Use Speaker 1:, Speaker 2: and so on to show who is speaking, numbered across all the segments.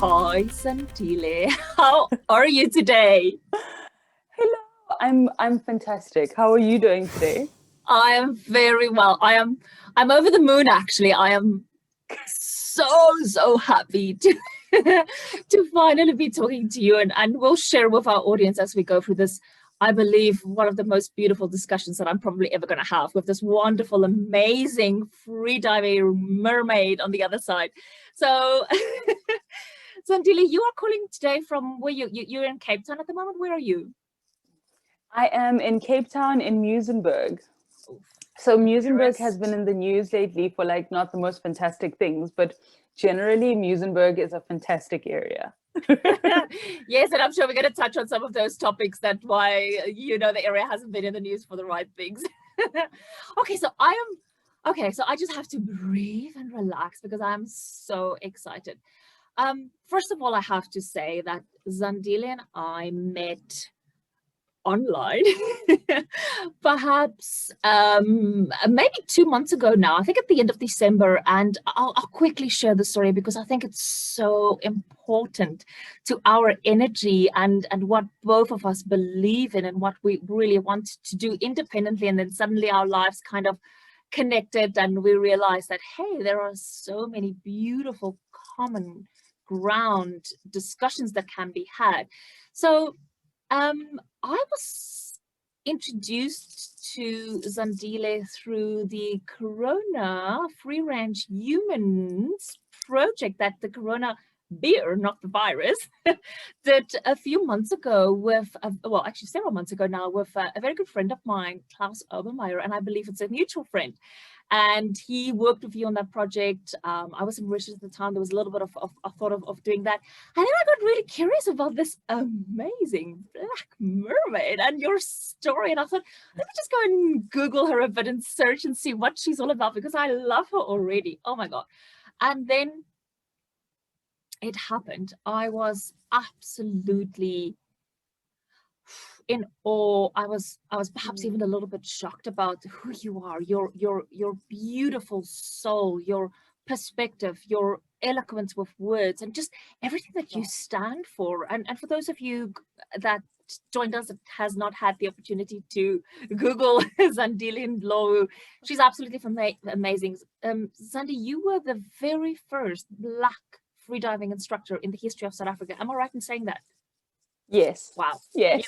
Speaker 1: Hi, Zandile. How are you today?
Speaker 2: Hello, I'm fantastic. How are you doing today?
Speaker 1: I am very well. I'm over the moon actually. I am so happy to to finally be talking to you, and we'll share with our audience as we go through this. I believe one of the most beautiful discussions that I'm probably ever going to have with this wonderful, amazing freediving mermaid on the other side. So, Zandile, you are calling today from where you're in Cape Town at the moment. Where are you?
Speaker 2: I am in Cape Town in Muizenberg. So Muizenberg has been
Speaker 1: Tourist.
Speaker 2: in the news lately for like not the most fantastic things, but generally Muizenberg is a fantastic area.
Speaker 1: Yes, and I'm sure we're going to touch on some of those topics that why the area hasn't been in the news for the right things. Okay, so I just have to breathe and relax because I'm so excited. First of all, I have to say that Zandile and I met online perhaps maybe 2 months ago now. I think at the end of December, and I'll quickly share the story because I think it's so important to our energy and what both of us believe in and what we really want to do independently, and then suddenly our lives kind of connected and we realized that, hey, there are so many beautiful common ground discussions that can be had. So I was introduced to Zandile through the Corona Free Range Humans project that the Corona beer, not the virus, did a few months ago with, well, actually several months ago now, with a very good friend of mine, Klaus Obermeyer, and I believe it's a mutual friend. And he worked with you on that project. I was in Mauritius at the time. There was a little bit of thought of doing that. And then I got really curious about this amazing Black Mermaid and your story. And I thought, let me just go and Google her a bit and search and see what she's all about because I love her already. Oh my God. And then it happened. I was absolutely in awe. I was perhaps even a little bit shocked about who you are, your beautiful soul, your perspective, your eloquence with words, and just everything that you stand for. And for those of you that joined us that has not had the opportunity to Google Zandile Ndlovu, she's absolutely amazing. Zandi, you were the very first Black freediving instructor in the history of South Africa. Am I right in saying that?
Speaker 2: Yes.
Speaker 1: Wow.
Speaker 2: Yes.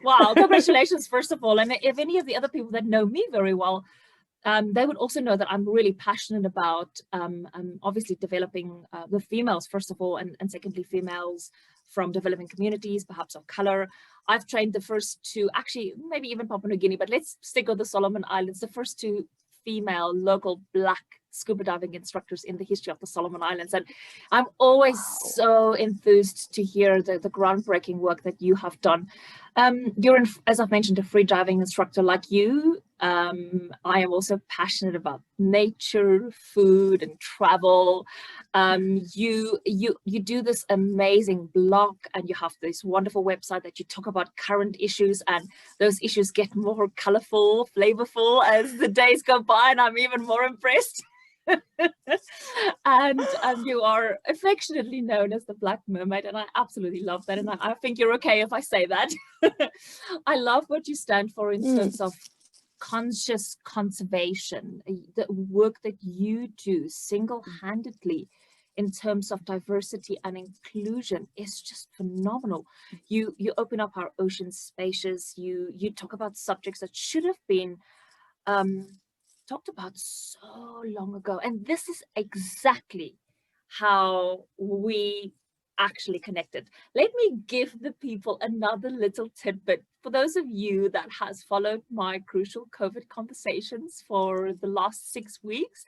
Speaker 1: Wow, congratulations, first of all. And if any of the other people that know me very well, they would also know that I'm really passionate about obviously developing the females, first of all, and secondly, females from developing communities, perhaps of color. I've trained the first two, actually, maybe even Papua New Guinea, but let's stick with the Solomon Islands, the first two female local Black scuba diving instructors in the history of the Solomon Islands. And I'm always so enthused to hear the groundbreaking work that you have done. You're, as I've mentioned, a free diving instructor like you. I am also passionate about nature, food, and travel. You do this amazing blog, and you have this wonderful website that you talk about current issues, and those issues get more colorful, flavorful as the days go by, and I'm even more impressed. And you are affectionately known as the Black Mermaid, and I absolutely love that, and I think you're okay if I say that. I love what you stand for in terms of conscious conservation, the work that you do single-handedly in terms of diversity and inclusion is just phenomenal. You open up our ocean spaces. You talk about subjects that should have been talked about so long ago, and this is exactly how we actually connected. Let me give the people another little tidbit. For those of you that has followed my crucial COVID conversations for the last 6 weeks,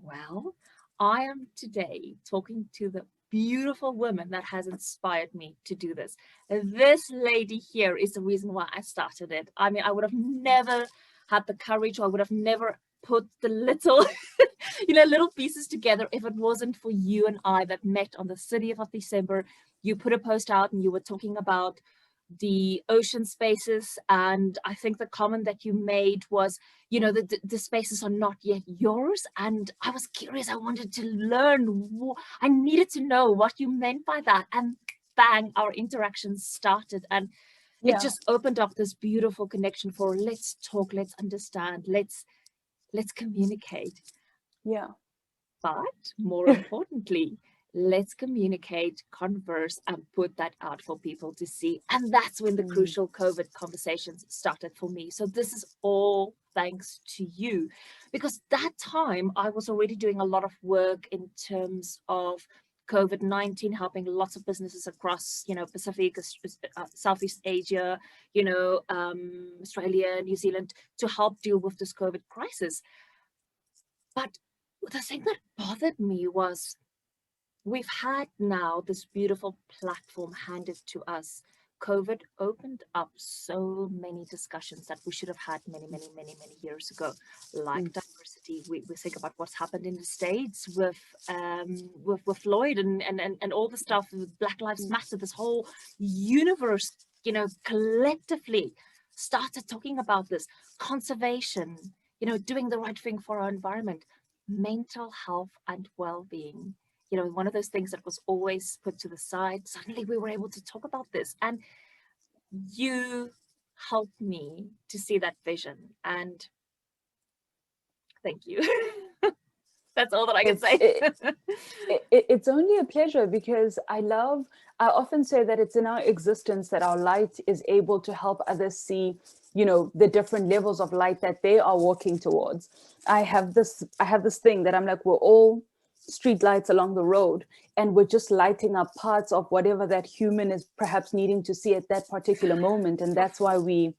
Speaker 1: well, I am today talking to the beautiful woman that has inspired me to do this. This lady here is the reason why I started it. I mean, I would have never had the courage, or I would have never put the little little pieces together if it wasn't for you and I that met on the 30th of December. You put a post out and you were talking about the ocean spaces. And I think the comment that you made was, you know, the spaces are not yet yours. And I was curious. I wanted to learn. I needed to know what you meant by that. And bang, our interaction started. And it just opened up this beautiful connection for let's talk, let's understand, let's communicate.
Speaker 2: Yeah.
Speaker 1: But more importantly, let's communicate, converse, and put that out for people to see. And that's when the crucial COVID conversations started for me. So this is all thanks to you, because that time I was already doing a lot of work in terms of COVID-19, helping lots of businesses across, you know, Pacific, Southeast Asia, you know, Australia, New Zealand, to help deal with this COVID crisis. But the thing that bothered me was we've had now this beautiful platform handed to us. COVID opened up so many discussions that we should have had many years ago, like diversity. We think about what's happened in the States with Floyd and all the stuff with Black Lives Matter. This whole universe, you know, collectively started talking about this conservation, you know, doing the right thing for our environment, mental health and well-being. You know, one of those things that was always put to the side. Suddenly we were able to talk about this, and you helped me to see that vision, and thank you. That's all that I can say.
Speaker 2: It's only a pleasure, because I often say that it's in our existence that our light is able to help others see, you know, the different levels of light that they are walking towards. I have this thing that I'm like, we're all street lights along the road, and we're just lighting up parts of whatever that human is perhaps needing to see at that particular moment. And that's why we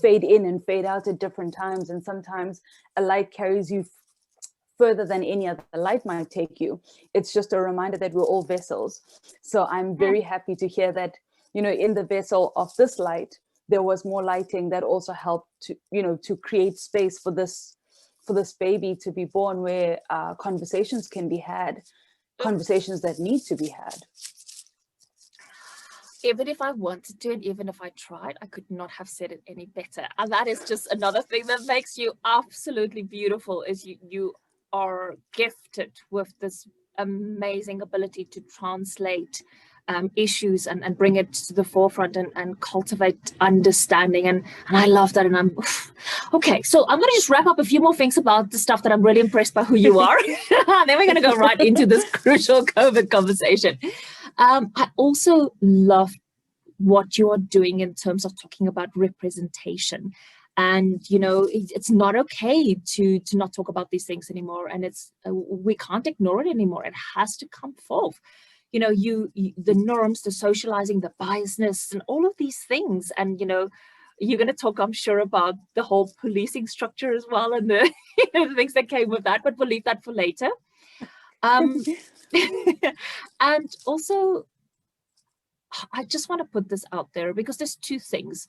Speaker 2: fade in and fade out at different times. And sometimes a light carries you further than any other light might take you. It's just a reminder that we're all vessels. So I'm very happy to hear that, you know, in the vessel of this light, there was more lighting that also helped to, you know, to create space for this baby to be born, where conversations can be had, conversations that need to be had.
Speaker 1: Even if I wanted to, and even if I tried, I could not have said it any better. And that is just another thing that makes you absolutely beautiful, is you are gifted with this amazing ability to translate issues and bring it to the forefront and cultivate understanding. And I love that. And I'm okay. So I'm going to just wrap up a few more things about the stuff that I'm really impressed by who you are. Then we're going to go right into this crucial COVID conversation. I also love what you are doing in terms of talking about representation. And, you know, it's not okay to not talk about these things anymore. And it's we can't ignore it anymore. It has to come forth. You know, the norms, the socializing, the biasness, and all of these things. And, you know, you're going to talk, I'm sure, about the whole policing structure as well, and the, you know, the things that came with that, but we'll leave that for later. And also, I just want to put this out there, because there's two things.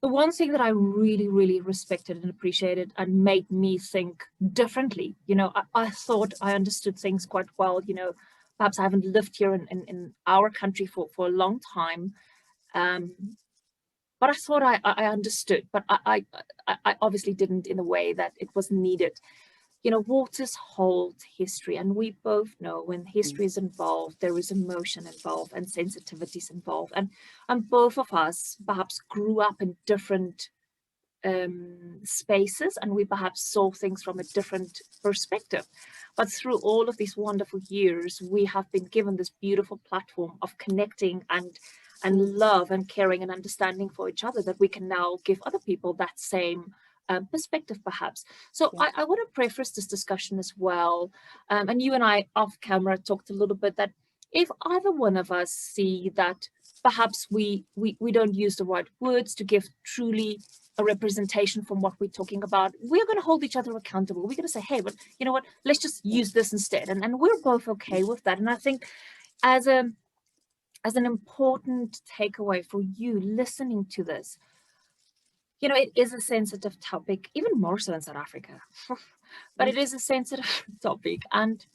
Speaker 1: The one thing that I really respected and appreciated and made me think differently, you know, I thought I understood things quite well. You know, perhaps I haven't lived here in our country for a long time, but I thought I understood, but I obviously didn't in the way that it was needed. You know, waters hold history, and we both know when history is involved, there is emotion involved and sensitivities involved. And both of us perhaps grew up in different spaces, and we perhaps saw things from a different perspective. But through all of these wonderful years, we have been given this beautiful platform of connecting and love and caring and understanding for each other, that we can now give other people that same perspective, perhaps. So yeah. I want to preface this discussion as well. And you and I off camera talked a little bit that if either one of us see that perhaps we don't use the right words to give truly a representation from what we're talking about, we're going to hold each other accountable. We're going to say, hey, but you know what, let's just use this instead. And we're both okay with that. And I think as an important takeaway for you listening to this, you know, it is a sensitive topic, even more so in South Africa, but it is a sensitive topic, and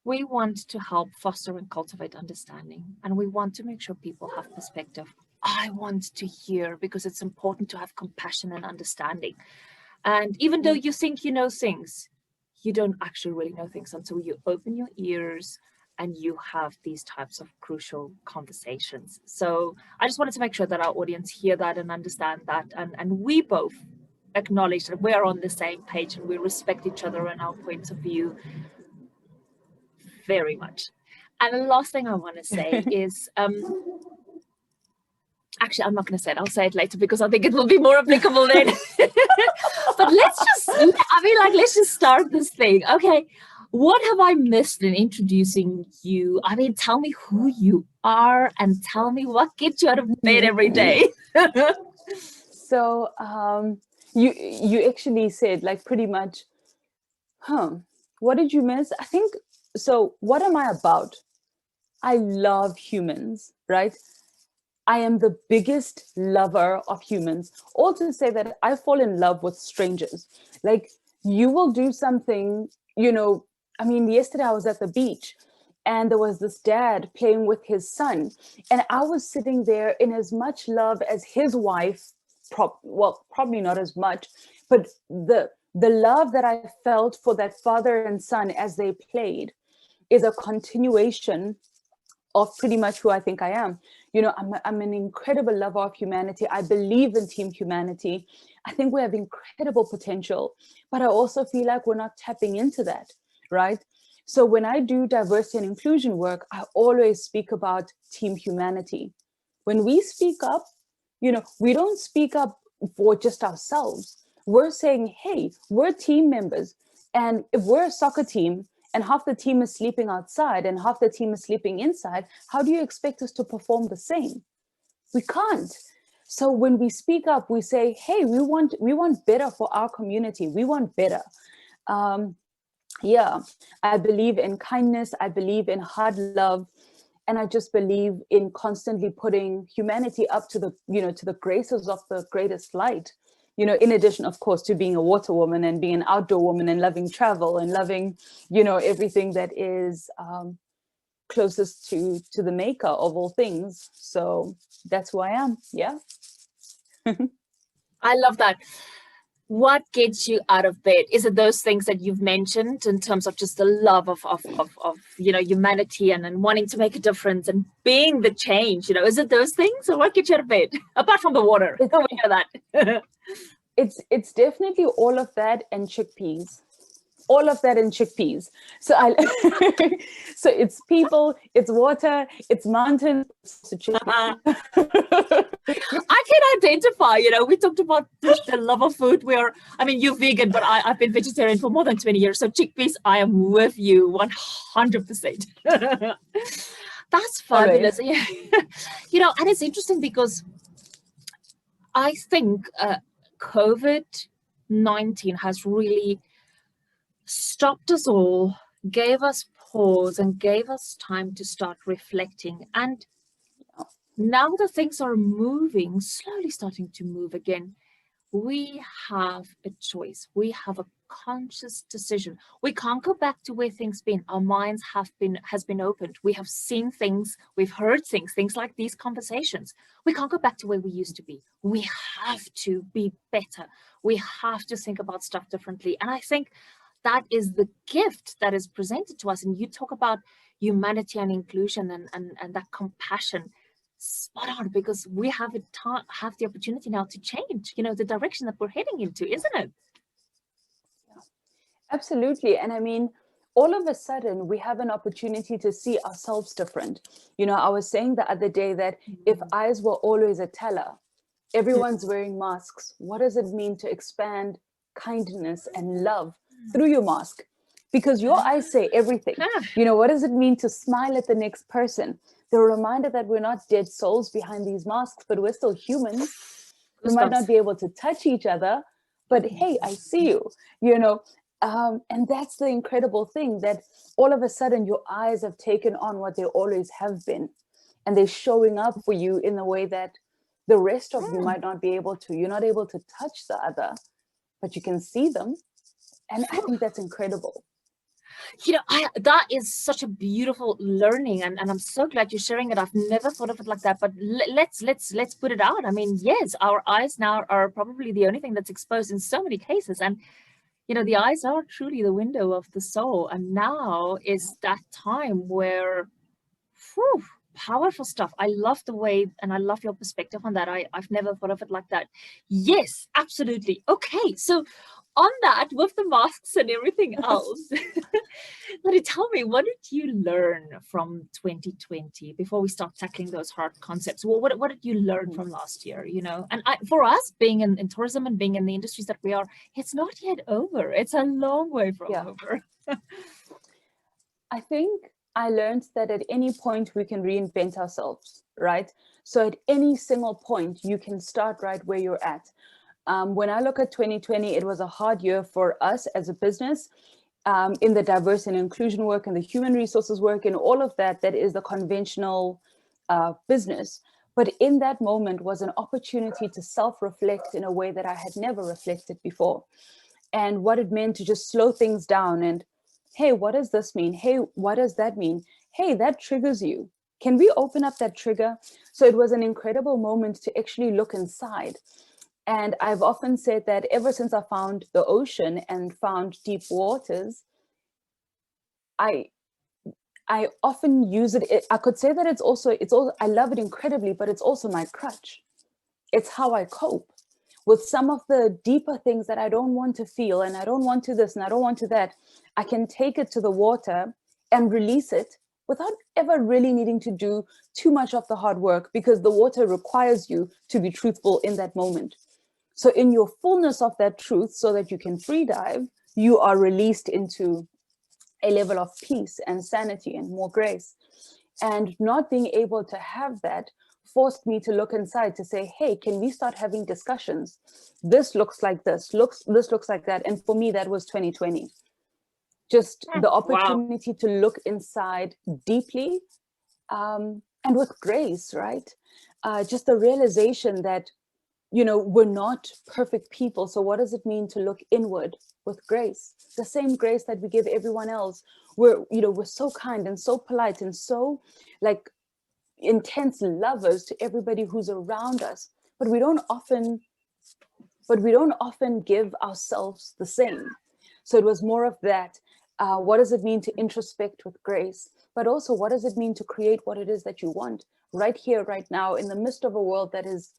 Speaker 1: we want to help foster and cultivate understanding, and we want to make sure people have perspective I want to hear, because it's important to have compassion and understanding. And even though you think you know things, you don't actually really know things until you open your ears and you have these types of crucial conversations. So I just wanted to make sure that our audience hear that and understand that. And we both acknowledge that we're on the same page and we respect each other and our points of view very much. And the last thing I want to say is, actually, I'm not going to say it. I'll say it later because I think it will be more applicable then. But let's just start this thing. Okay. What have I missed in introducing you? I mean, tell me who you are and tell me what gets you out of bed every day.
Speaker 2: So you actually said like pretty much, what did you miss? I think, so what am I about? I love humans, right? I am the biggest lover of humans. All to say that I fall in love with strangers. Like, you will do something, I mean, yesterday I was at the beach and there was this dad playing with his son. And I was sitting there in as much love as his wife, probably not as much, but the love that I felt for that father and son as they played is a continuation of pretty much who I think I am. I'm an incredible lover of humanity. I believe in team humanity. I think we have incredible potential, but I also feel like we're not tapping into that, right? So when I do diversity and inclusion work, I always speak about team humanity. When we speak up, we don't speak up for just ourselves. We're saying, hey, we're team members. And if we're a soccer team and half the team is sleeping outside and half the team is sleeping inside, how do you expect us to perform the same? We can't. So when we speak up, we say, hey, we want better for our community. We want better. I believe in kindness. I believe in hard love. And I just believe in constantly putting humanity up to the graces of the greatest light. In addition, of course, to being a water woman and being an outdoor woman and loving travel and loving, everything that is closest to the maker of all things. So that's who I am. Yeah.
Speaker 1: I love that. What gets you out of bed? Is it those things that you've mentioned in terms of just the love of humanity and wanting to make a difference and being the change? Is it those things, or what gets you out of bed apart from the water? We know that.
Speaker 2: It's definitely all of that and chickpeas. All of that in chickpeas. So so it's people, it's water, it's mountains, it's chickpeas.
Speaker 1: I can identify, we talked about the love of food. You're vegan, but I've been vegetarian for more than 20 years. So chickpeas, I am with you 100%. That's fabulous. Yeah. And it's interesting because I think COVID-19 has really stopped us all, gave us pause and gave us time to start reflecting. And now that things are moving, slowly starting to move again, we have a choice. We have a conscious decision. We can't go back to where things been. Our minds has been opened. We have seen things, we've heard things like these conversations. We can't go back to where we used to be. We have to be better. We have to think about stuff differently. And I think that is the gift that is presented to us. And you talk about humanity and inclusion and that compassion. Spot on, because we have the opportunity now to change, the direction that we're heading into, isn't it?
Speaker 2: Yeah, absolutely. And I mean, all of a sudden, we have an opportunity to see ourselves different. I was saying the other day that if eyes were always a teller, everyone's wearing masks. What does it mean to expand kindness and love through your mask? Because your eyes say everything. What does it mean to smile at the next person? The reminder that we're not dead souls behind these masks, but we're still humans. We might not be able to touch each other, but hey, I see you, and that's the incredible thing, that all of a sudden your eyes have taken on what they always have been, and they're showing up for you in a way that the rest of you might not be able to. You're not able to touch the other, but you can see them. And I think that's incredible.
Speaker 1: That is such a beautiful learning, and I'm so glad you're sharing it. I've never thought of it like that, but let's put it out. I mean, yes, our eyes now are probably the only thing that's exposed in so many cases, and the eyes are truly the window of the soul, and now is that time where, whew, powerful stuff. I love the way, and I love your perspective on that. I've never thought of it like that. Yes, absolutely. Okay, so on that, with the masks and everything else, tell me, what did you learn from 2020 before we start tackling those hard concepts? Well, what did you learn from last year, And for us, being in tourism and being in the industries that we are, it's not yet over. It's a long way from over.
Speaker 2: I think I learned that at any point we can reinvent ourselves, right? So at any single point, you can start right where you're at. When I look at 2020, it was a hard year for us as a business. In the diversity and inclusion work and the human resources work and all of that is the conventional business. But in that moment was an opportunity to self-reflect in a way that I had never reflected before. And what it meant to just slow things down and, hey, what does this mean? Hey, what does that mean? Hey, that triggers you. Can we open up that trigger? So it was an incredible moment to actually look inside. And I've often said that ever since I found the ocean and found deep waters, I often use it. I could say that it's also, I love it incredibly, but it's also my crutch. It's how I cope with some of the deeper things that I don't want to feel, and I don't want to this, and I don't want to that. I can take it to the water and release it without ever really needing to do too much of the hard work, because the water requires you to be truthful in that moment. So in your fullness of that truth, so that you can free dive, you are released into a level of peace and sanity and more grace. And not being able to have that forced me to look inside to say, hey, can we start having discussions? This looks like this looks like that. And for me, that was 2020. Just the opportunity to look inside deeply and with grace, right? Just the realization that, we're not perfect people. So what does it mean to look inward with grace? The same grace that we give everyone else. We're so kind and so polite and so like intense lovers to everybody who's around us, but we don't often give ourselves the same. So it was more of that. What does it mean to introspect with grace? But also, what does it mean to create what it is that you want right here, right now, in the midst of a world that is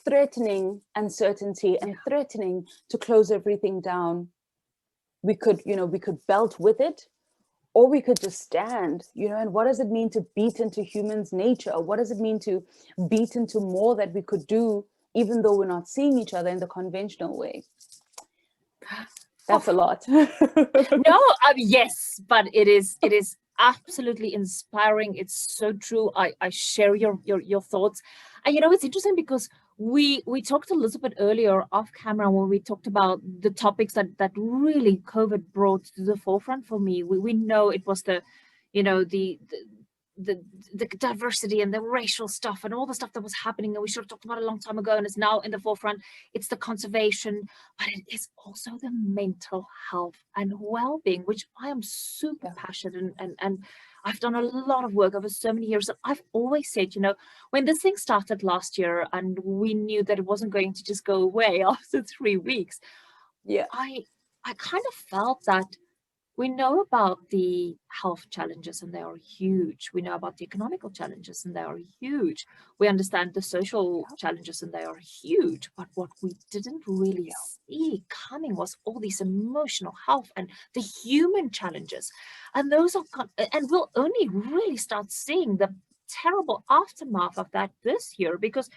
Speaker 2: threatening uncertainty and threatening to close everything down? We could belt with it, or we could just stand, and what does it mean to beat into humans' nature? What does it mean to beat into more that we could do, even though we're not seeing each other in the conventional way? That's a lot.
Speaker 1: No, yes, but it is absolutely inspiring. It's so true. I share your thoughts. And it's interesting because we talked a little bit earlier off camera when we talked about the topics that really COVID brought to the forefront for me. We know it was the diversity and the racial stuff and all the stuff that was happening, and we should have talked about it a long time ago, and it's now in the forefront. It's the conservation, but it is also the mental health and well-being, which I am super passionate and I've done a lot of work over so many years. I've always said, when this thing started last year and we knew that it wasn't going to just go away after 3 weeks, I kind of felt that we know about the health challenges and they are huge. We know about the economical challenges and they are huge. We understand the social challenges and they are huge. But what we didn't really see coming was all these emotional health and the human challenges. And those are, and we'll only really start seeing the terrible aftermath of that this year, because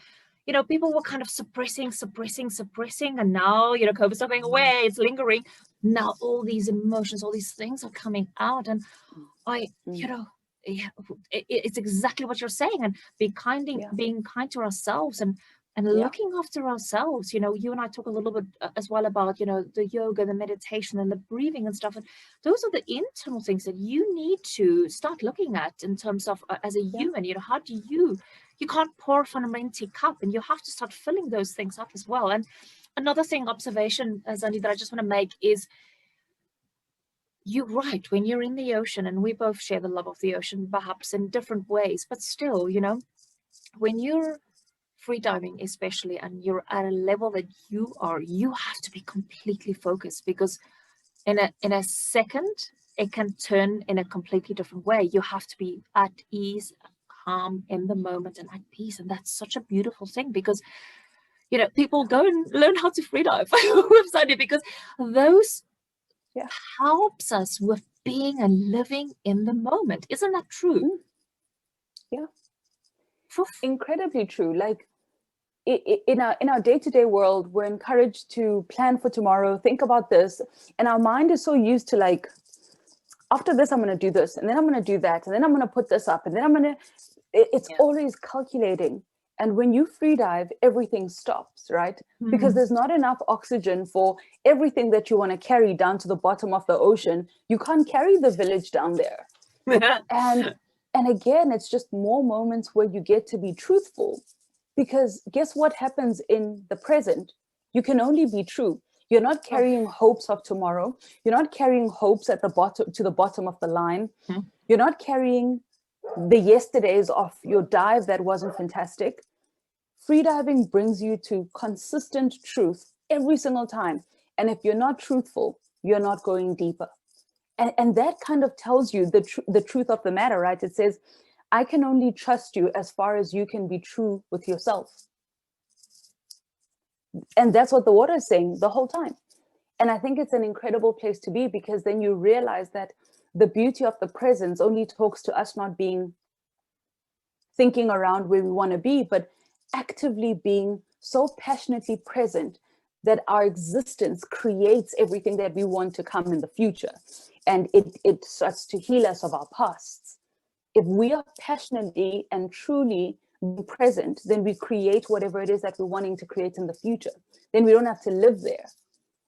Speaker 1: people were kind of suppressing, and now, COVID's not going away, it's lingering. Now all these emotions, all these things are coming out, and it's exactly what you're saying, and being kind to ourselves and looking after ourselves. You and I talk a little bit as well about, the yoga, the meditation and the breathing and stuff. And those are the internal things that you need to start looking at in terms of as a human, how do you can't pour from an empty cup, and you have to start filling those things up as well. And another observation, Zandi, that I just want to make is you're right, when you're in the ocean, and we both share the love of the ocean, perhaps in different ways, but still, you know, when you're freediving especially, and you're at a level that you have to be completely focused, because in a second it can turn in a completely different way. You have to be at ease, calm, in the moment, and at peace. And that's such a beautiful thing, because you know, people go and learn how to freedive with Zandile, because those helps us with being and living in the moment. Isn't that true?
Speaker 2: Yeah. Incredibly true. Like, in our day-to-day world, we're encouraged to plan for tomorrow, think about this, and our mind is so used to, like, after this I'm going to do this, and then I'm going to do that, and then I'm going to put this up, and then I'm going to, it's always calculating. And when you free dive, everything stops, right? Because there's not enough oxygen for everything that you want to carry down to the bottom of the ocean. You can't carry the village down there. And again, it's just more moments where you get to be truthful. Because guess what happens in the present? You can only be true. You're not carrying hopes of tomorrow. You're not carrying hopes at the bottom, to the bottom of the line. You're not carrying the yesterdays of your dive that wasn't fantastic. Freediving brings you to consistent truth every single time. And if you're not truthful, you're not going deeper. And that kind of tells you the truth of the matter, right? It says, I can only trust you as far as you can be true with yourself. And that's what the water is saying the whole time. And I think it's an incredible place to be, because then you realize that the beauty of the presence only talks to us not being thinking around where we want to be, but actively being so passionately present that our existence creates everything that we want to come in the future. And it starts to heal us of our pasts. If we are passionately and truly present, then we create whatever it is that we're wanting to create in the future. Then we don't have to live there.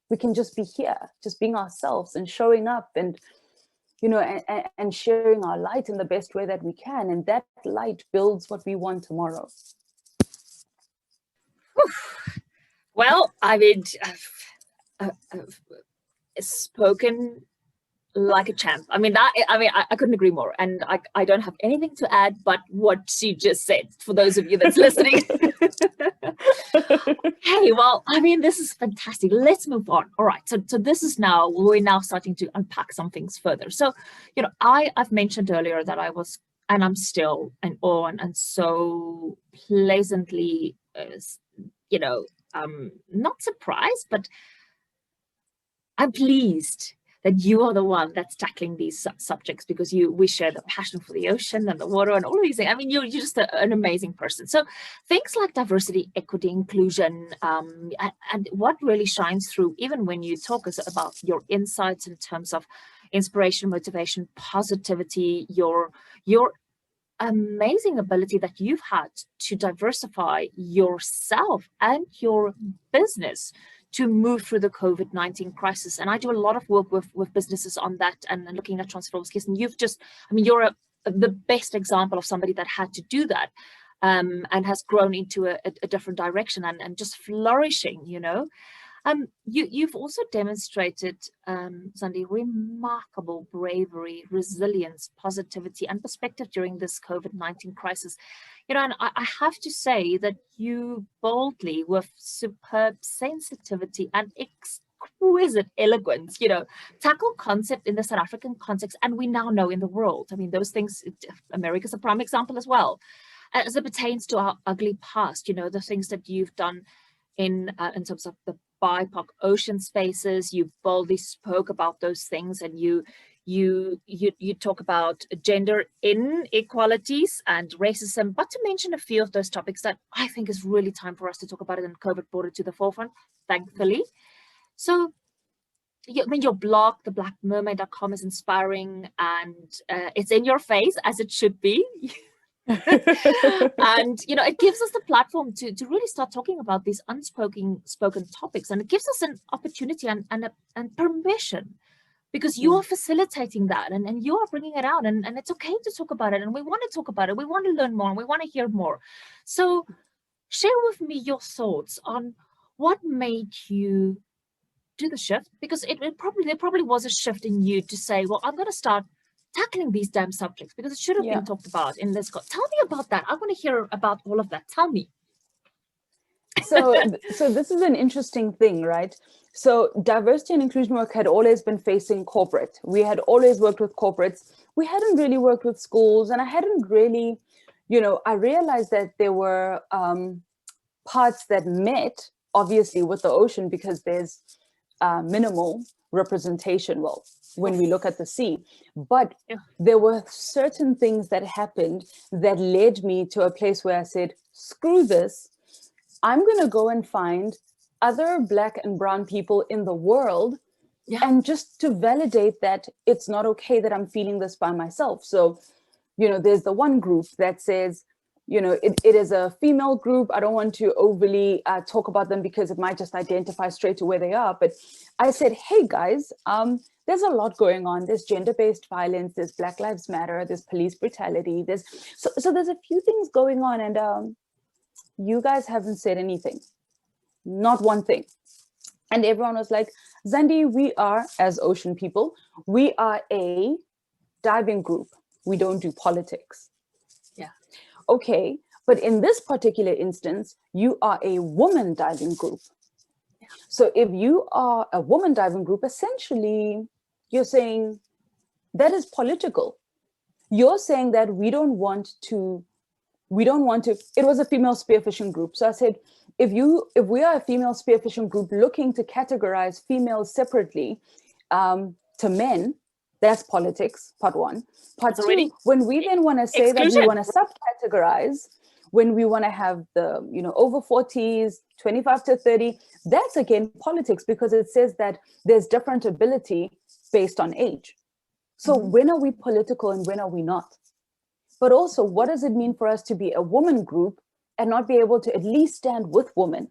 Speaker 2: We can just be here, just being ourselves and showing up, and you know, and sharing our light in the best way that we can. And that light builds what we want tomorrow.
Speaker 1: Well, I mean, I've spoken like a champ. I mean, I couldn't agree more. And I don't have anything to add but what she just said, for those of you that's listening. Hey, well, I mean, this is fantastic. Let's move on. All right. So this is now, we're now starting to unpack some things further. So, you know, I've mentioned earlier that I was, and I'm still in awe and so pleasantly, you know, not surprised, but I'm pleased that you are the one that's tackling these subjects, because we share the passion for the ocean and the water and all of these things. I mean, you're just an amazing person. So things like diversity, equity, inclusion, and what really shines through, even when you talk about your insights in terms of inspiration, motivation, positivity, your amazing ability that you've had to diversify yourself and your business to move through the COVID-19 crisis. And I do a lot of work with businesses on that and looking at transferable skills. And you've just, I mean, you're the best example of somebody that had to do that and has grown into a different direction and just flourishing, you know. You've also demonstrated, Zandile, remarkable bravery, resilience, positivity, and perspective during this COVID-19 crisis. You know, and I have to say that you boldly, with superb sensitivity and exquisite eloquence, you know, tackle concept in the South African context, and we now know in the world. I mean, those things, America's a prime example as well. As it pertains to our ugly past, you know, the things that you've done in terms of the BIPOC ocean spaces, you boldly spoke about those things, and you talk about gender inequalities and racism, but to mention a few of those topics that I think is really time for us to talk about it, and COVID brought it to the forefront, thankfully. So, I mean, your blog, the blackmermaid.com, is inspiring, and it's in your face, as it should be. And you know, it gives us the platform to really start talking about these spoken topics, and it gives us an opportunity and permission, because you are facilitating that, and you are bringing it out, and it's okay to talk about it, and we want to talk about it, we want to learn more, and we want to hear more. So share with me your thoughts on what made you do the shift? Because there probably was a shift in you to say, well, I'm going to start tackling these damn subjects because it should have been talked about in this. Tell me about that. I want to hear about all of that. Tell me.
Speaker 2: So this is an interesting thing, right? So diversity and inclusion work had always been facing corporate. We had always worked with corporates. We hadn't really worked with schools, and I hadn't really, I realized that there were parts that met, obviously, with the ocean because there's minimal representation, well, when we look at the sea. But there were certain things that happened that led me to a place where I said, screw this. I'm going to go and find other Black and brown people in the world and just to validate that it's not okay that I'm feeling this by myself. So, there's the one group that says, it is a female group. I don't want to overly talk about them because it might just identify straight to where they are. But I said, hey, guys, there's a lot going on. There's gender-based violence. There's Black Lives Matter. There's police brutality. So there's a few things going on. And you guys haven't said anything, not one thing. And everyone was like, Zandi, we are, as ocean people, we are a diving group. We don't do politics.
Speaker 1: Yeah.
Speaker 2: Okay, but in this particular instance, you are a woman diving group. Yeah. So if you are a woman diving group, essentially, you're saying that is political. You're saying that we don't want to, it was a female spearfishing group. So I said, if we are a female spearfishing group looking to categorize females separately to men, that's politics, part one. Part two, when we then want to say that we want to subcategorize, when we want to have the, over 40s, 25 to 30, that's again politics because it says that there's different ability based on age. So when are we political and when are we not? But also, what does it mean for us to be a woman group and not be able to at least stand with women?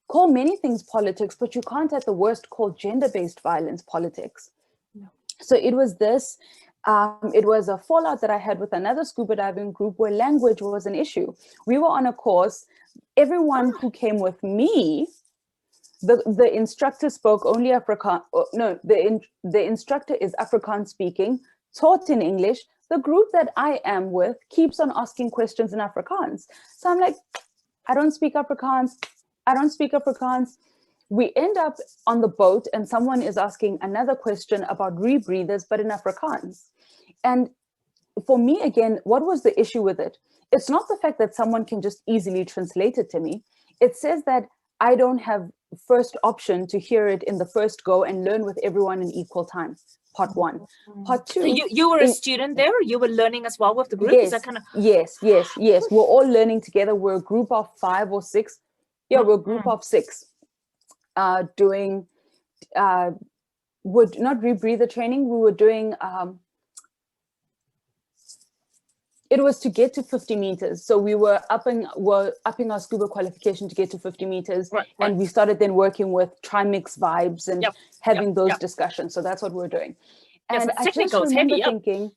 Speaker 2: Call many things politics, but you can't at the worst call gender-based violence politics. No. So it was this, it was a fallout that I had with another scuba diving group where language was an issue. We were on a course, everyone who came with me, the instructor spoke only Afrikaans, no, the instructor is Afrikaans speaking, taught in English. The group that I am with keeps on asking questions in Afrikaans. So I'm like, I don't speak Afrikaans. I don't speak Afrikaans. We end up on the boat and someone is asking another question about rebreathers, but in Afrikaans. And for me, again, what was the issue with it? It's not the fact that someone can just easily translate it to me. It says that I don't have first option to hear it in the first go and learn with everyone in equal time. Part one. Part two.
Speaker 1: So you were a student there? You were learning as well with the group?
Speaker 2: Yes,
Speaker 1: is that kind of...
Speaker 2: yes. We're all learning together. We're a group of 5 or 6. Yeah, we're a group of 6 doing, would not rebreather training. We were doing, it was to get to 50 meters. So we were upping our scuba qualification to get to 50 meters. Right. And we started then working with trimix vibes and having those discussions. So that's what we're doing. And I just remember thinking,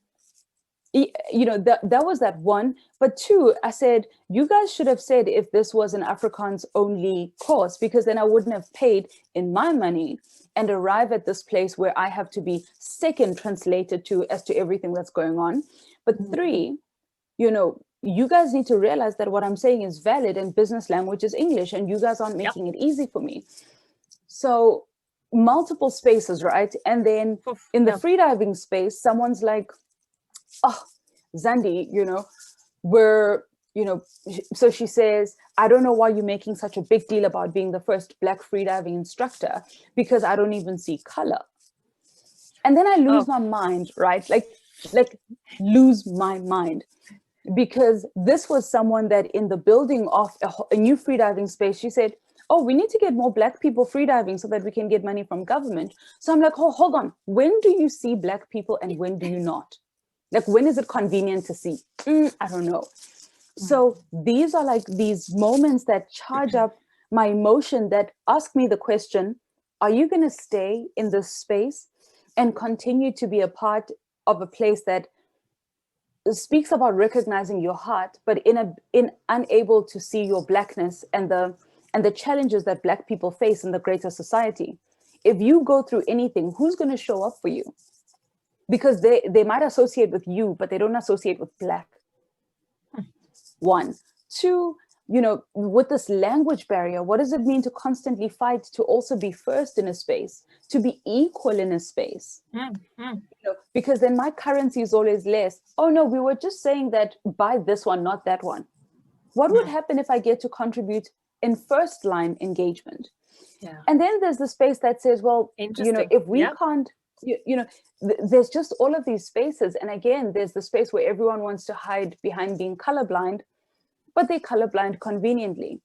Speaker 2: that was that one. But two, I said, you guys should have said if this was an Afrikaans only course, because then I wouldn't have paid in my money and arrive at this place where I have to be second translated to as to everything that's going on. But three, you guys need to realize that what I'm saying is valid and business language is English and you guys aren't making it easy for me. So multiple spaces, right? And then in the freediving space, someone's like, oh, Zandi, so she says, I don't know why you're making such a big deal about being the first Black freediving instructor because I don't even see color. And then I lose my mind, right? Like lose my mind. Because this was someone that in the building of a new freediving space, she said, oh, we need to get more Black people freediving so that we can get money from government. So I'm like, oh, hold on. When do you see Black people and when do you not? Like, when is it convenient to see? I don't know. So these are like these moments that charge up my emotion that ask me the question, are you going to stay in this space and continue to be a part of a place that speaks about recognizing your heart, but in unable to see your Blackness and and the challenges that Black people face in the greater society. If you go through anything, who's going to show up for you? Because they might associate with you, but they don't associate with Black. One. Two, you know, with this language barrier, what does it mean to constantly fight to also be first in a space, to be equal in a space? You know, because then my currency is always less. Oh no, we were just saying that buy this one, not that one. What would happen if I get to contribute in first line engagement?
Speaker 1: Yeah.
Speaker 2: And then there's the space that says, well, you know, if we can't, you know, there's just all of these spaces. And again, there's the space where everyone wants to hide behind being colorblind, but they colorblind conveniently.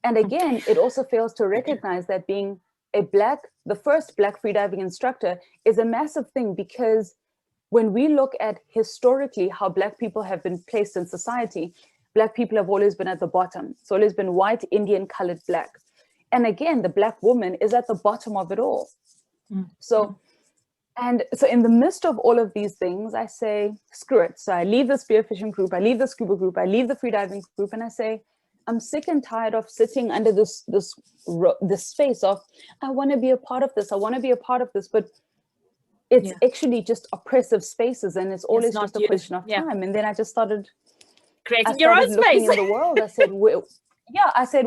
Speaker 2: And again, it also fails to recognize that being the first Black freediving instructor is a massive thing, because when we look at historically how Black people have been placed in society, Black people have always been at the bottom. It's always been white, Indian, colored, Black. And again, the Black woman is at the bottom of it all. So in the midst of all of these things, I say, screw it. So I leave the spearfishing group, I leave the scuba group, I leave the freediving group, and I say, I'm sick and tired of sitting under this space of, I want to be a part of this, I want to be a part of this, but it's actually just oppressive spaces, and it's always just a question of time. And then I just started
Speaker 1: creating your own
Speaker 2: looking
Speaker 1: space
Speaker 2: in the world. I said,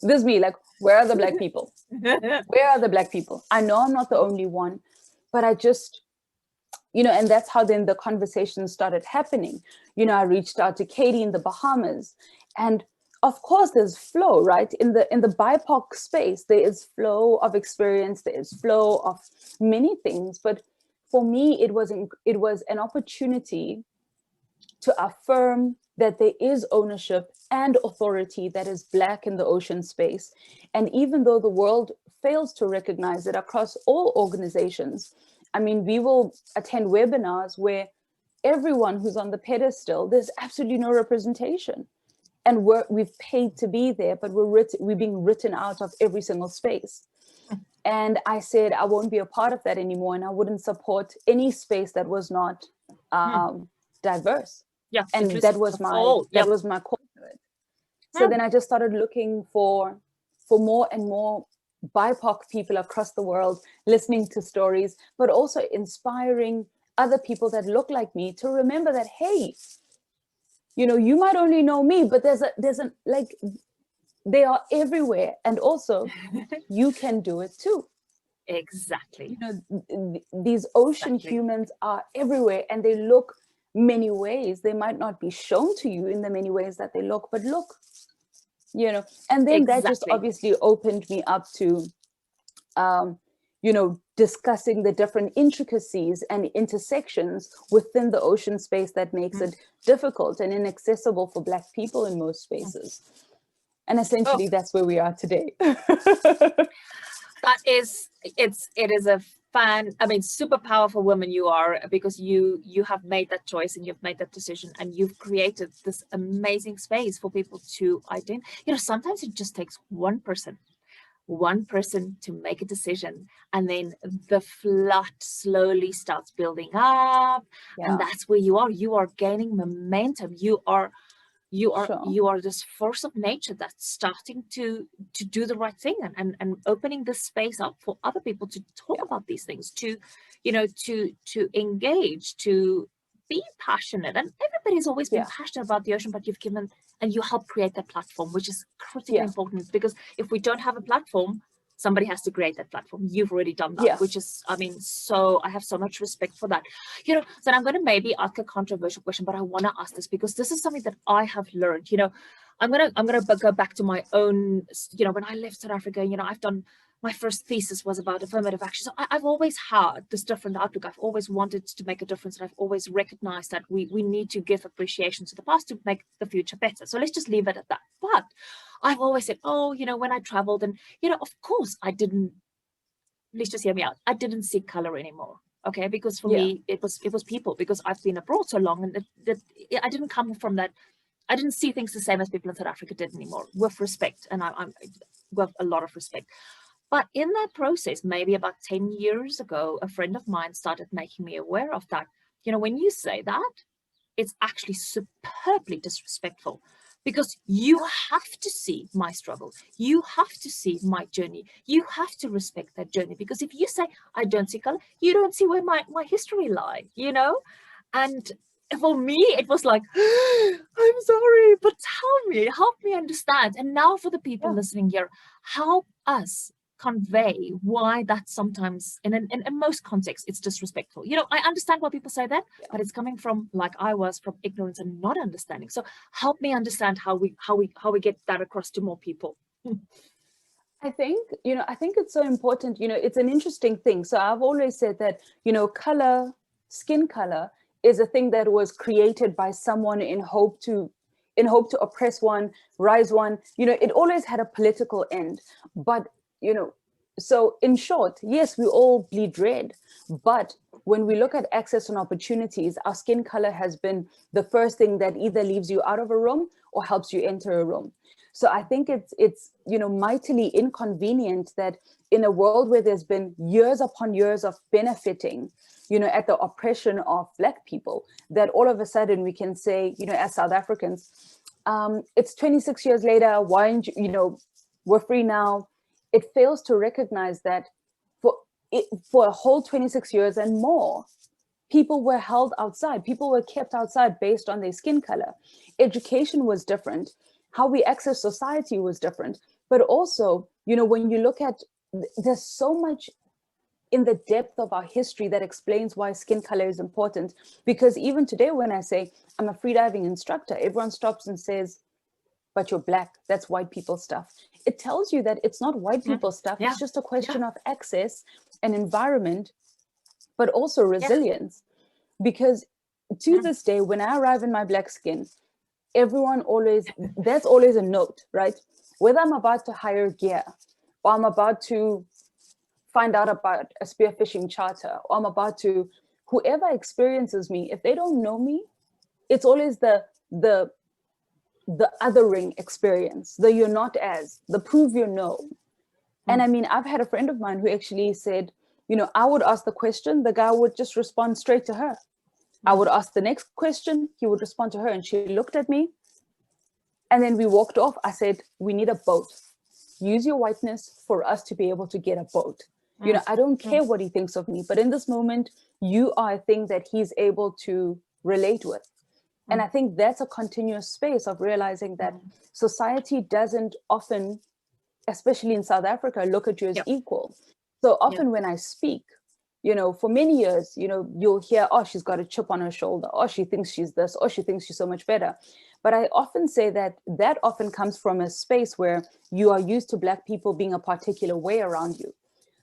Speaker 2: this is me, like, where are the Black people? Where are the Black people? I know I'm not the only one, but I just, you know, and that's how then the conversation started happening. You know, I reached out to Katie in the Bahamas, and of course there's flow, right? In the BIPOC space, there is flow of experience, there is flow of many things. But for me, it was an opportunity to affirm that there is ownership and authority that is Black in the ocean space. And even though the world fails to recognize it across all organizations, I mean, we will attend webinars where everyone who's on the pedestal, there's absolutely no representation. And we've paid to be there, but we're being written out of every single space. And I said, I won't be a part of that anymore. And I wouldn't support any space that was not diverse.
Speaker 1: Yeah,
Speaker 2: and that was my call to it. So then I just started looking for more and more BIPOC people across the world, listening to stories, but also inspiring other people that look like me to remember that, hey, you know, you might only know me, but they are everywhere, and also you can do it too.
Speaker 1: Exactly.
Speaker 2: You know, these ocean humans are everywhere, and they look many ways. They might not be shown to you in the many ways that they look, but look, you know. And then that just obviously opened me up to you know, discussing the different intricacies and intersections within the ocean space that makes it difficult and inaccessible for Black people in most spaces. And essentially that's where we are today.
Speaker 1: It is a super powerful woman you are, because you have made that choice and you've made that decision, and you've created this amazing space for people to identify. You know, sometimes it just takes one person to make a decision, and then the flood slowly starts building up. And that's where you are gaining momentum. You are this force of nature that's starting to do the right thing, and opening the space up for other people to talk about these things, to, you know, to engage, to be passionate. And everybody's always been passionate about the ocean, but you've given and you help create that platform, which is critically important, because if we don't have a platform, somebody has to create that platform. You've already done that, which is, I mean, so I have so much respect for that. You know, so I'm going to maybe ask a controversial question, but I want to ask this because this is something that I have learned. You know, I'm gonna go back to my own, you know, when I left South Africa, you know, I've done, my first thesis was about affirmative action. So I've always had this different outlook. I've always wanted to make a difference, and I've always recognized that we need to give appreciation to the past to make the future better. So let's just leave it at that. But I've always said, oh, you know, when I traveled, and, you know, of course I didn't, let's just hear me out, I didn't see color anymore. Okay, because for me, it was people, because I've been abroad so long, and I didn't come from that. I didn't see things the same as people in South Africa did anymore, with respect, and I'm with a lot of respect. But in that process, maybe about 10 years ago, a friend of mine started making me aware of that. You know, when you say that, it's actually superbly disrespectful, because you have to see my struggle. You have to see my journey. You have to respect that journey, because if you say, I don't see color, you don't see where my history lies, you know? And for me, it was like, I'm sorry, but tell me, help me understand. And now for the people listening here, help us convey why that sometimes, in most contexts, it's disrespectful. You know, I understand why people say that, but it's coming from, like I was, from ignorance and not understanding. So help me understand how we get that across to more people.
Speaker 2: I think, I think it's so important, it's an interesting thing. So I've always said that, color, skin color is a thing that was created by someone in hope to oppress one, rise one, it always had a political end. But, so in short, yes, we all bleed red, but when we look at access and opportunities, our skin color has been the first thing that either leaves you out of a room or helps you enter a room. So I think it's mightily inconvenient that in a world where there's been years upon years of benefiting, at the oppression of Black people, that all of a sudden we can say, as South Africans, it's 26 years later, why aren't you, we're free now. It fails to recognize that for a whole 26 years and more, people were held outside. People were kept outside based on their skin color. Education was different. How we access society was different. But also, when you look at, there's so much in the depth of our history that explains why skin color is important. Because even today, when I say I'm a freediving instructor, everyone stops and says, but you're Black, that's white people stuff. It tells you that it's not white people stuff. It's just a question of access and environment, but also resilience. Because to this day, when I arrive in my Black skin, everyone always, there's always a note, right? Whether I'm about to hire gear, or I'm about to find out about a spearfishing charter, or I'm about to, whoever experiences me, if they don't know me, it's always the othering experience, the you're not as, the prove you know. And I mean, I've had a friend of mine who actually said, I would ask the question, the guy would just respond straight to her. I would ask the next question, he would respond to her, and she looked at me. And then we walked off. I said, we need a boat. Use your whiteness for us to be able to get a boat. I don't care what he thinks of me, but in this moment, you are a thing that he's able to relate with. And I think that's a continuous space of realizing that society doesn't often, especially in South Africa, look at you as equal. So often when I speak, for many years, you'll hear, oh, she's got a chip on her shoulder, or she thinks she's this, or she thinks she's so much better. But I often say that often comes from a space where you are used to Black people being a particular way around you.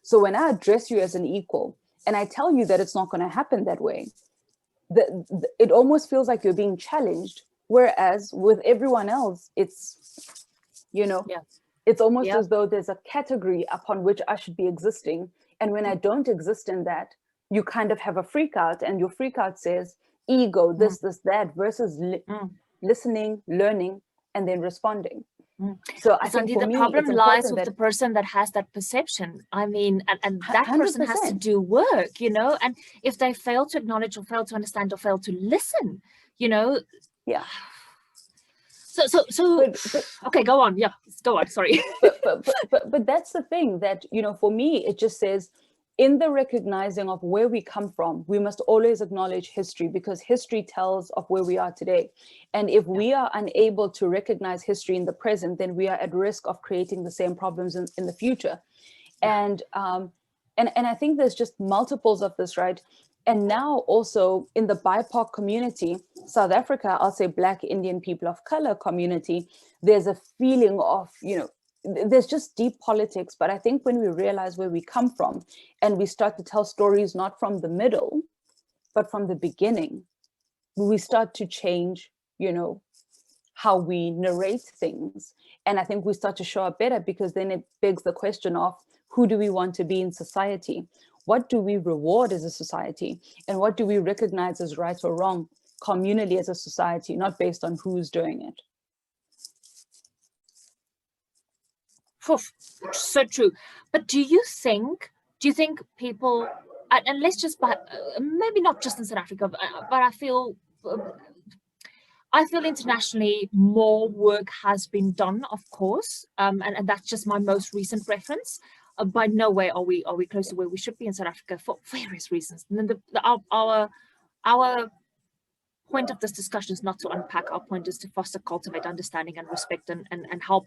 Speaker 2: So when I address you as an equal, and I tell you that it's not going to happen that way, it almost feels like you're being challenged. Whereas with everyone else, it's, it's almost as though there's a category upon which I should be existing. And when I don't exist in that, you kind of have a freak out, and your freak out says ego, this, that, versus listening, learning, and then responding. So I think for me,
Speaker 1: the problem lies with the person that has that perception. I mean, and that 100%. Person has to do work, and if they fail to acknowledge or fail to understand or fail to listen, So okay, go on. Yeah, go on. Sorry.
Speaker 2: but that's the thing that, for me, it just says, in the recognizing of where we come from, we must always acknowledge history, because history tells of where we are today. And if we are unable to recognize history in the present, then we are at risk of creating the same problems in the future. And I think there's just multiples of this, right? And now also in the BIPOC community, South Africa, I'll say Black, Indian, people of color community, there's a feeling of, there's just deep politics. But I think when we realize where we come from and we start to tell stories, not from the middle, but from the beginning, we start to change, how we narrate things. And I think we start to show up better, because then it begs the question of, who do we want to be in society? What do we reward as a society? And what do we recognize as right or wrong communally as a society, not based on who's doing it?
Speaker 1: So true. But do you think people, and let's just, maybe not just in South Africa, but I feel, I feel internationally more work has been done, of course, and that's just my most recent reference. By no way are we close to where we should be in South Africa for various reasons. And then our point of this discussion is not to unpack. Our point is to foster, cultivate understanding and respect, and help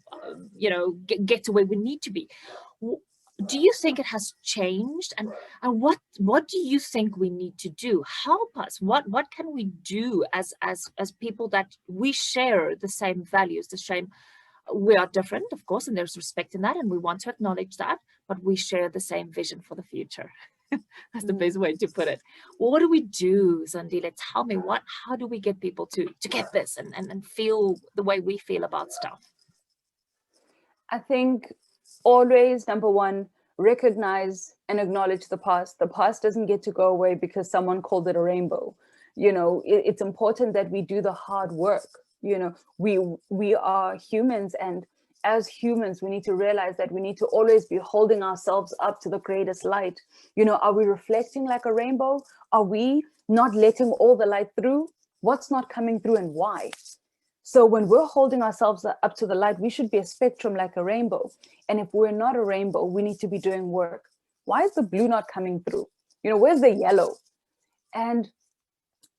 Speaker 1: get to where we need to be. Do you think it has changed, and what do you think we need to do? Help us. What can we do as people that we share the same values, the same? We are different, of course, and there's respect in that, and we want to acknowledge that, but we share the same vision for the future. That's the best way to put it. Well, what do we do, Zandile? Tell me, how do we get people to get this and feel the way we feel about stuff?
Speaker 2: I think always, number one, recognize and acknowledge the past. The past doesn't get to go away because someone called it a rainbow. It's important that we do the hard work. We are humans, and as humans, we need to realize that we need to always be holding ourselves up to the greatest light. Are we reflecting like a rainbow? Are we not letting all the light through? What's not coming through and why? So when we're holding ourselves up to the light, we should be a spectrum like a rainbow. And if we're not a rainbow, we need to be doing work. Why is the blue not coming through? Where's the yellow? And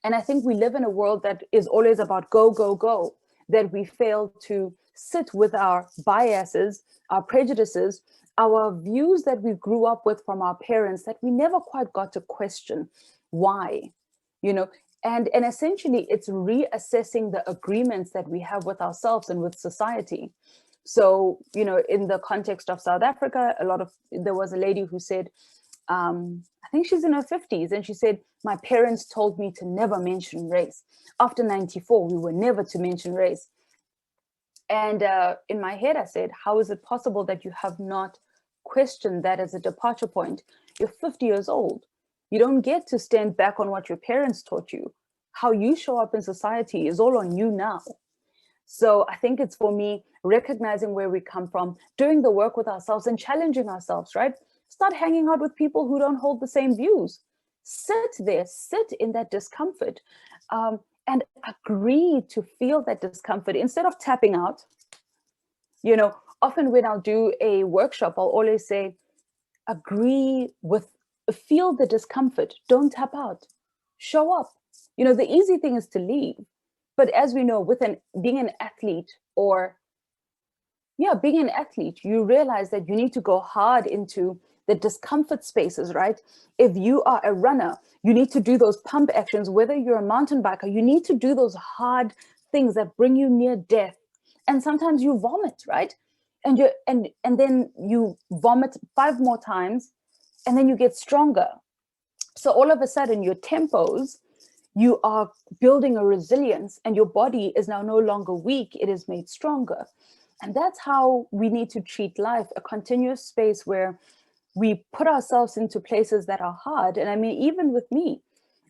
Speaker 2: I think we live in a world that is always about go, go, go, that we fail to sit with our biases, our prejudices, our views that we grew up with from our parents that we never quite got to question why, and essentially it's reassessing the agreements that we have with ourselves and with society. So, in the context of South Africa, there was a lady who said, I think she's in her 50s, and she said, my parents told me to never mention race. After 94, we were never to mention race. And in my head, I said, how is it possible that you have not questioned that as a departure point? You're 50 years old. You don't get to stand back on what your parents taught you. How you show up in society is all on you now. So I think it's, for me, recognizing where we come from, doing the work with ourselves and challenging ourselves, right? Start hanging out with people who don't hold the same views. Sit in that discomfort. And agree to feel that discomfort instead of tapping out. Often when I'll do a workshop, I'll always say, feel the discomfort. Don't tap out. Show up. The easy thing is to leave. But as we know, being an athlete, you realize that you need to go hard into the discomfort spaces, right? If you are a runner, you need to do those pump actions. Whether you're a mountain biker, you need to do those hard things that bring you near death. And sometimes you vomit, right? And then you vomit 5 more times, and then you get stronger. So all of a sudden, your tempos, you are building a resilience, and your body is now no longer weak, it is made stronger. And that's how we need to treat life, a continuous space where we put ourselves into places that are hard. And I mean, even with me,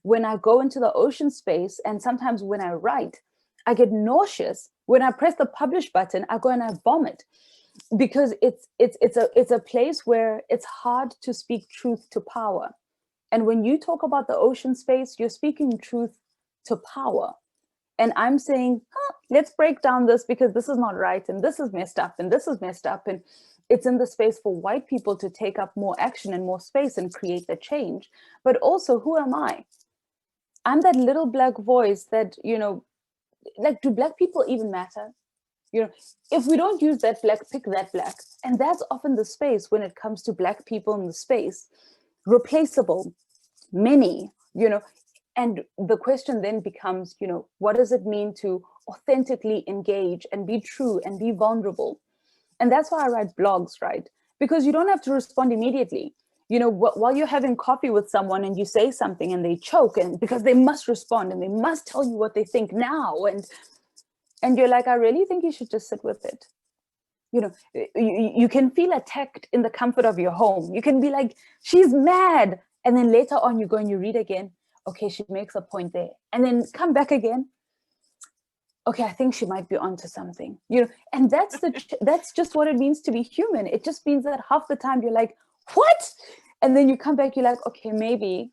Speaker 2: when I go into the ocean space, and sometimes when I write, I get nauseous. When I press the publish button, I go and I vomit, because it's a place where it's hard to speak truth to power. And when you talk about the ocean space, you're speaking truth to power. And I'm saying, let's break down this, because this is not right, and this is messed up, and this is messed up. And it's in the space for white people to take up more action and more space and create the change. But also, who am I? I'm that little black voice that, do black people even matter? If we don't use that black, pick that black. And that's often the space when it comes to black people in the space. Replaceable, many, and the question then becomes, what does it mean to authentically engage and be true and be vulnerable? And that's why I write blogs, right? Because you don't have to respond immediately. While you're having coffee with someone and you say something and they choke, and because they must respond and they must tell you what they think now. And you're like, I really think you should just sit with it. You can feel attacked in the comfort of your home. You can be like, she's mad. And then later on you go and you read again. Okay, she makes a point there. And then come back again. Okay, I think she might be onto something, and that's just what it means to be human. It just means that half the time you're like, what? And then you come back, you're like, okay, maybe,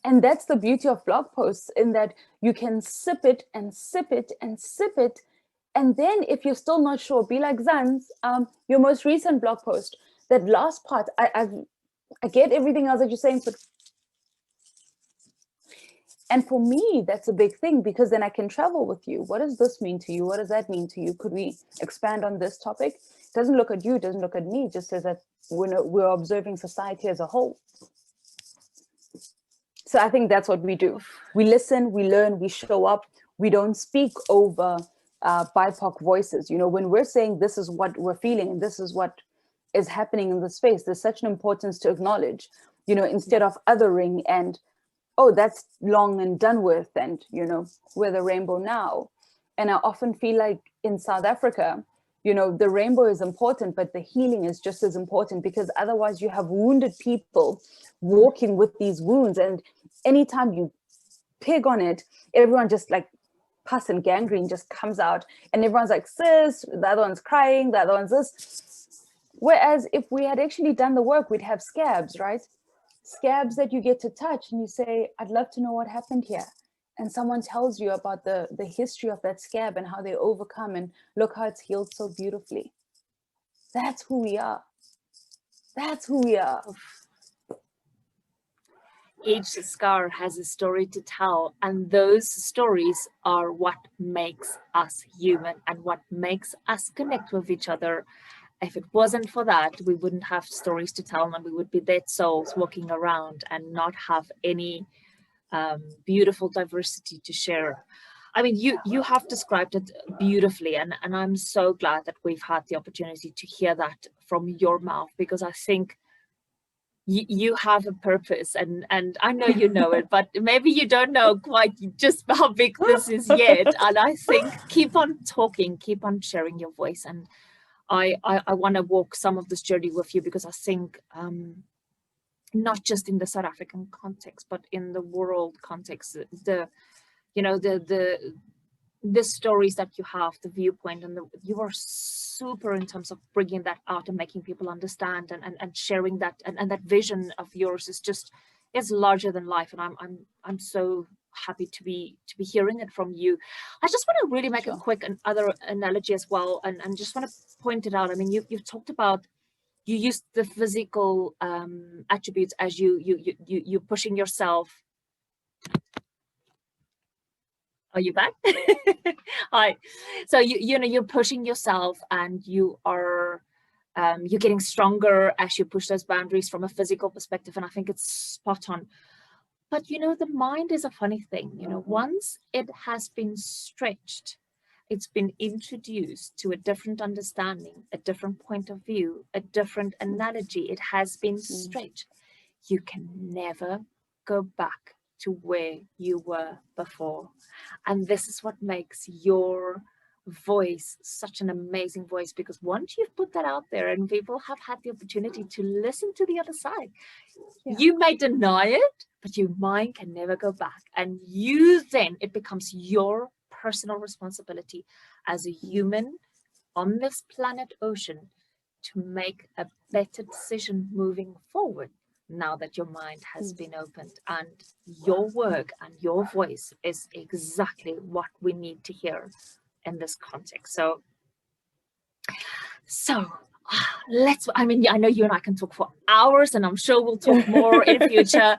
Speaker 2: And that's the beauty of blog posts, in that you can sip it and sip it and sip it. And then if you're still not sure, be like Zanz, your most recent blog post, that last part, I get everything else that you're saying, but and for me, that's a big thing, because then I can travel with you. What does this mean to you? What does that mean to you? Could we expand on this topic? It doesn't look at you, it doesn't look at me, it just says that we're observing society as a whole. So I think that's what we do. We listen, we learn, we show up. We don't speak over BIPOC voices. You know, when we're saying this is what we're feeling and this is what is happening in the space, there's such an importance to acknowledge, you know, instead of othering and, oh, that's long and done with, and, you know, we're the rainbow now. And I often feel like in South Africa, you know, the rainbow is important, but the healing is just as important, because otherwise you have wounded people walking with these wounds. And anytime you pig on it, everyone just like pus and gangrene just comes out, and everyone's like, sis, the other one's crying, the other one's this. Whereas if we had actually done the work, we'd have scabs, right? Scabs that you get to touch and you say, I'd love to know what happened here. And someone tells you about the history of that scab and how they overcome, and look how it's healed so beautifully. That's who we are. That's who we are.
Speaker 1: Each scar has a story to tell, and those stories are what makes us human and what makes us connect with each other. If it wasn't for that, we wouldn't have stories to tell, and we would be dead souls walking around and not have any beautiful diversity to share. I mean, you have described it beautifully, and I'm so glad that we've had the opportunity to hear that from your mouth, because I think you have a purpose, and I know you know it, but maybe you don't know quite just how big this is yet. And I think keep on talking, keep on sharing your voice, and I want to walk some of this journey with you, because I think not just in the South African context, but in the world context, the stories that you have, the viewpoint, and you are super in terms of bringing that out and making people understand, and sharing that, and that vision of yours is larger than life. And I'm so happy to be hearing it from you. I just want to really make a quick other analogy as well, and just want to point it out. I mean, you've talked about, you use the physical attributes as you pushing yourself. Are you back? Hi. So you're pushing yourself, and you are you're getting stronger as you push those boundaries from a physical perspective, and I think it's spot on. But the mind is a funny thing. Once it has been stretched, it's been introduced to a different understanding, a different point of view, a different analogy. It has been stretched. You can never go back to where you were before. And this is what makes your voice such an amazing voice, because once you've put that out there and people have had the opportunity to listen to the other side, you may deny it, but your mind can never go back. And it becomes your personal responsibility as a human on this planet ocean to make a better decision moving forward, now that your mind has been opened. And your work and your voice is exactly what we need to hear in this context. So I know you and I can talk for hours, and I'm sure we'll talk more in the future.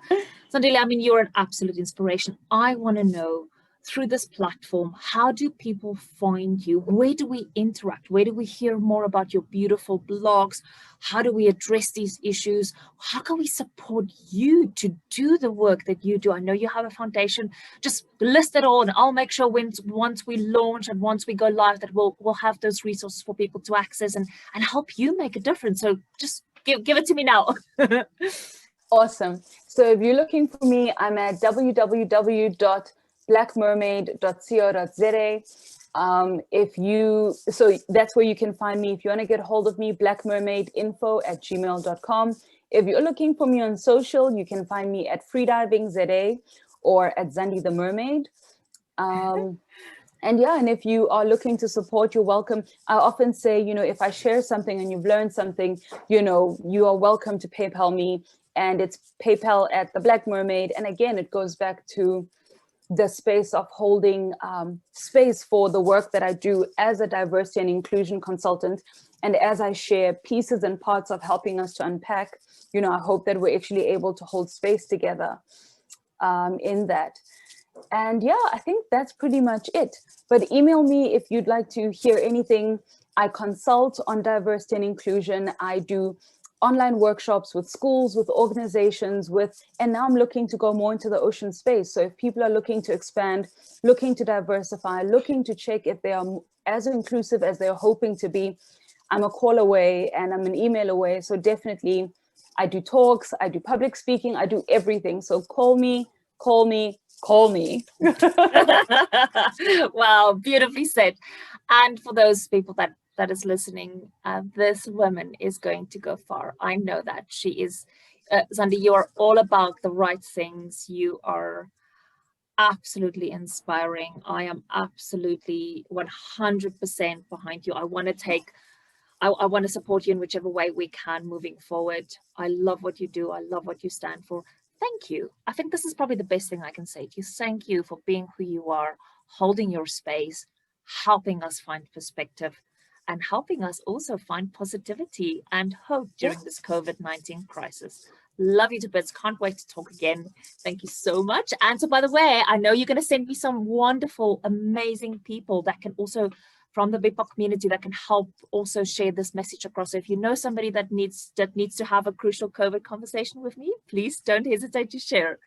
Speaker 1: Zandile, I mean, you're an absolute inspiration. I want to know, through this platform, how do people find you? Where do we interact? Where do we hear more about your beautiful blogs? How do we address these issues? How can we support you to do the work that you do? I know you have a foundation. Just list it all, and I'll make sure once we launch and once we go live, that we'll have those resources for people to access and help you make a difference. So just give it to me now.
Speaker 2: Awesome. So if you're looking for me, I'm at www.blackmermaid.co.za. So that's where you can find me. If you want to get hold of me, blackmermaidinfo@gmail.com. If you're looking for me on social, you can find me at Freediving ZA or at Zandi the Mermaid. And if you are looking to support, you're welcome. I often say, if I share something and you've learned something, you are welcome to PayPal me. and it's PayPal at the Black Mermaid. And again, it goes back to the space of holding space for the work that I do as a diversity and inclusion consultant. And as I share pieces and parts of helping us to unpack, you know, I hope that we're actually able to hold space together in that. And yeah, I think that's pretty much it. But email me if you'd like to hear anything. I consult on diversity and inclusion. I do online workshops with schools, with organizations, and now I'm looking to go more into the ocean space. So if people are looking to expand, looking to diversify, looking to check if they are as inclusive as they're hoping to be, I'm a call away and I'm an email away. So definitely I do talks, I do public speaking, I do everything. So call me, call me, call me.
Speaker 1: Wow, beautifully said. And for those people that is listening, this woman is going to go far. I know that she is. Zandi, you are all about the right things. You are absolutely inspiring. I am absolutely 100% behind you. I want to support you in whichever way we can moving forward. I love what you do. I love what you stand for. Thank you. I think this is probably the best thing I can say to you. Thank you for being who you are, holding your space, helping us find perspective, and helping us also find positivity and hope during this COVID-19 crisis. Love you to bits. Can't wait to talk again. Thank you so much. And so, by the way, I know you're going to send me some wonderful, amazing people that can also, from the BIPOC community, that can help also share this message across. So if you know somebody that needs to have a crucial COVID conversation with me, please don't hesitate to share.